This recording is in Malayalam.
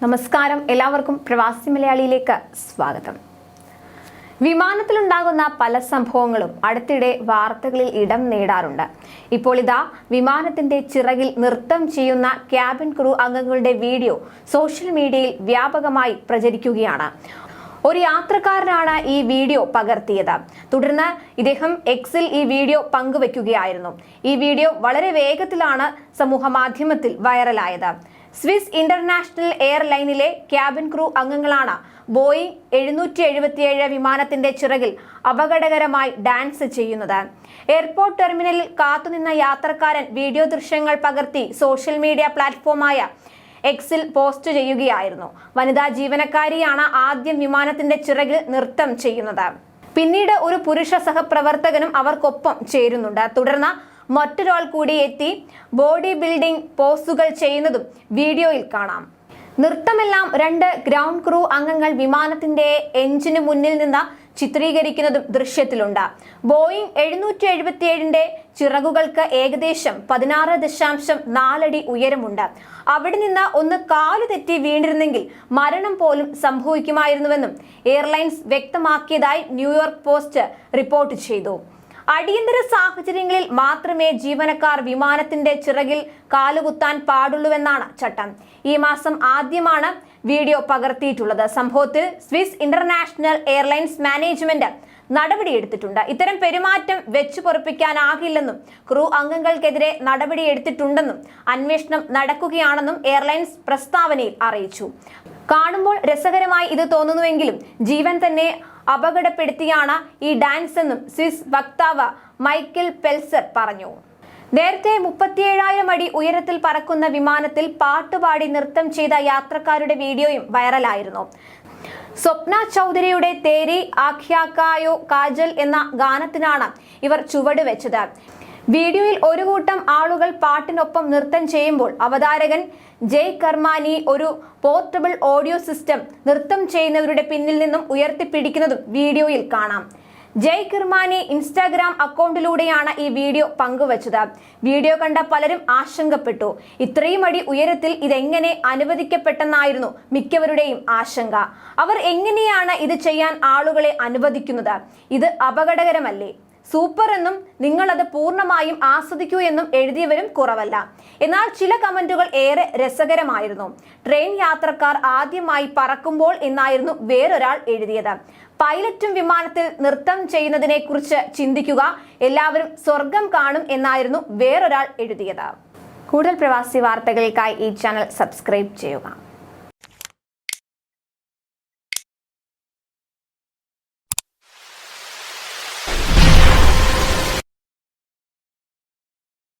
നമസ്കാരം, എല്ലാവർക്കും പ്രവാസി മലയാളിയിലേക്ക് സ്വാഗതം. വിമാനത്തിലുണ്ടാകുന്ന പല സംഭവങ്ങളും അടുത്തിടെ വാർത്തകളിൽ ഇടം നേടാറുണ്ട്. ഇപ്പോൾ ഇതാ വിമാനത്തിന്റെ ചിറകിൽ നൃത്തം ചെയ്യുന്ന ക്യാബിൻ ക്രൂ അംഗങ്ങളുടെ വീഡിയോ സോഷ്യൽ മീഡിയയിൽ വ്യാപകമായി പ്രചരിക്കുകയാണ്. ഒരു യാത്രക്കാരനാണ് ഈ വീഡിയോ പകർത്തിയത്. തുടർന്ന് ഇദ്ദേഹം എക്സിൽ ഈ വീഡിയോ പങ്കുവെക്കുകയായിരുന്നു. ഈ വീഡിയോ വളരെ വേഗത്തിലാണ് സമൂഹ മാധ്യമത്തിൽ വൈറലായത്. സ്വിസ് ഇന്റർനാഷണൽ എയർലൈനിലെ ക്യാബിൻ ക്രൂ അംഗങ്ങളാണ് ബോയിങ് 777 വിമാനത്തിന്റെ ചിറകിൽ അപകടകരമായി ഡാൻസ് ചെയ്യുന്നത്. എയർപോർട്ട് ടെർമിനലിൽ കാത്തുനിന്ന യാത്രക്കാരൻ വീഡിയോ ദൃശ്യങ്ങൾ പകർത്തി സോഷ്യൽ മീഡിയ പ്ലാറ്റ്ഫോമായ എക്സിൽ പോസ്റ്റ് ചെയ്യുകയായിരുന്നു. വനിതാ ജീവനക്കാരിയാണ് ആദ്യം വിമാനത്തിന്റെ ചിറകിൽ നൃത്തം ചെയ്യുന്നത്. പിന്നീട് ഒരു പുരുഷ സഹപ്രവർത്തകനും അവർക്കൊപ്പം ചേരുന്നുണ്ട്. തുടർന്ന് മറ്റൊരാൾ കൂടി എത്തി ബോഡി ബിൽഡിംഗ് പോസുകൾ ചെയ്യുന്നതും വീഡിയോയിൽ കാണാം. നൃത്തമെല്ലാം 2 ഗ്രൗണ്ട് ക്രൂ അംഗങ്ങൾ വിമാനത്തിന്റെ എഞ്ചിന് മുന്നിൽ നിന്ന് ചിത്രീകരിക്കുന്നതും ദൃശ്യത്തിലുണ്ട്. ബോയിങ് 777ന്റെ ചിറകുകൾക്ക് ഏകദേശം 16.4 അടി ഉയരമുണ്ട്. അവിടെ നിന്ന് ഒന്ന് കാലു തെറ്റി വീണിരുന്നെങ്കിൽ മരണം പോലും സംഭവിക്കുമായിരുന്നുവെന്നും എയർലൈൻസ് വ്യക്തമാക്കിയതായി ന്യൂയോർക്ക് പോസ്റ്റ് റിപ്പോർട്ട് ചെയ്തു. അടിയന്തര സാഹചര്യങ്ങളിൽ മാത്രമേ ജീവനക്കാർ വിമാനത്തിന്റെ ചിറകിൽ കാലുകുത്താൻ പാടുള്ളൂവെന്നാണ് ചട്ടം. ഈ മാസം ആദ്യമാണ് വീഡിയോ പകർത്തിയിട്ടുള്ളത്. സംഭവത്തിൽ സ്വിസ് ഇന്റർനാഷണൽ എയർലൈൻസ് മാനേജ്മെന്റ് നടപടിയെടുത്തിട്ടുണ്ട്. ഇത്തരം പെരുമാറ്റം വെച്ചു പൊറുപ്പിക്കാനാകില്ലെന്നും ക്രൂ അംഗങ്ങൾക്കെതിരെ നടപടിയെടുത്തിട്ടുണ്ടെന്നും അന്വേഷണം നടക്കുകയാണെന്നും എയർലൈൻസ് പ്രസ്താവനയിൽ അറിയിച്ചു. കാണുമ്പോൾ രസകരമായി ഇത് തോന്നുന്നുവെങ്കിലും ജീവൻ തന്നെ അപകടപ്പെടുത്തിയാണ് ഈ ഡാൻസ് എന്നും സ്വിസ് വക്താവ് മൈക്കിൾ പെൽസർ പറഞ്ഞു. നേരത്തെ 37,000 അടി ഉയരത്തിൽ പറക്കുന്ന വിമാനത്തിൽ പാട്ടുപാടി നൃത്തം ചെയ്ത യാത്രക്കാരുടെ വീഡിയോയും വൈറലായിരുന്നു. സ്വപ്ന ചൗധരിയുടെ തേരി ആഖ്യാക്കായോ കാജൽ എന്ന ഗാനത്തിനാണ് ഇവർ ചുവട് വെച്ചത്. വീഡിയോയിൽ ഒരു കൂട്ടം ആളുകൾ പാട്ടിനൊപ്പം നൃത്തം ചെയ്യുമ്പോൾ അവതാരകൻ ജയ് കർമാനി ഒരു പോർട്ടബിൾ ഓഡിയോ സിസ്റ്റം നൃത്തം ചെയ്യുന്നവരുടെ പിന്നിൽ നിന്നും ഉയർത്തിപ്പിടിക്കുന്നതും വീഡിയോയിൽ കാണാം. ജയ് കിർമാനി ഇൻസ്റ്റാഗ്രാം അക്കൗണ്ടിലൂടെയാണ് ഈ വീഡിയോ പങ്കുവച്ചത്. വീഡിയോ കണ്ട പലരും ആശങ്കപ്പെട്ടു. ഇത്രയും അടി ഉയരത്തിൽ ഇതെങ്ങനെ അനുവദിക്കപ്പെട്ടെന്നായിരുന്നു മിക്കവരുടെയും ആശങ്ക. അവർ എങ്ങനെയാണ് ഇത് ചെയ്യാൻ ആളുകളെ അനുവദിക്കുന്നത്? ഇത് അപകടകരമല്ലേ? സൂപ്പർ എന്നും നിങ്ങളത് പൂർണ്ണമായും ആസ്വദിക്കൂ എന്നും എഴുതിയവരും കുറവല്ല. എന്നാൽ ചില കമന്റുകൾ ഏറെ രസകരമായിരുന്നു. ട്രെയിൻ യാത്രക്കാർ ആദ്യമായി പറക്കുമ്പോൾ എന്നായിരുന്നു വേറൊരാൾ എഴുതിയത്. പൈലറ്റും വിമാനത്തിൽ നൃത്തം ചെയ്യുന്നതിനെ കുറിച്ച് ചിന്തിക്കുക, എല്ലാവരും സ്വർഗം കാണും എന്നായിരുന്നു വേറൊരാൾ എഴുതിയത്. കൂടുതൽ പ്രവാസി വാർത്തകൾക്കായി ഈ ചാനൽ സബ്സ്ക്രൈബ് ചെയ്യുക.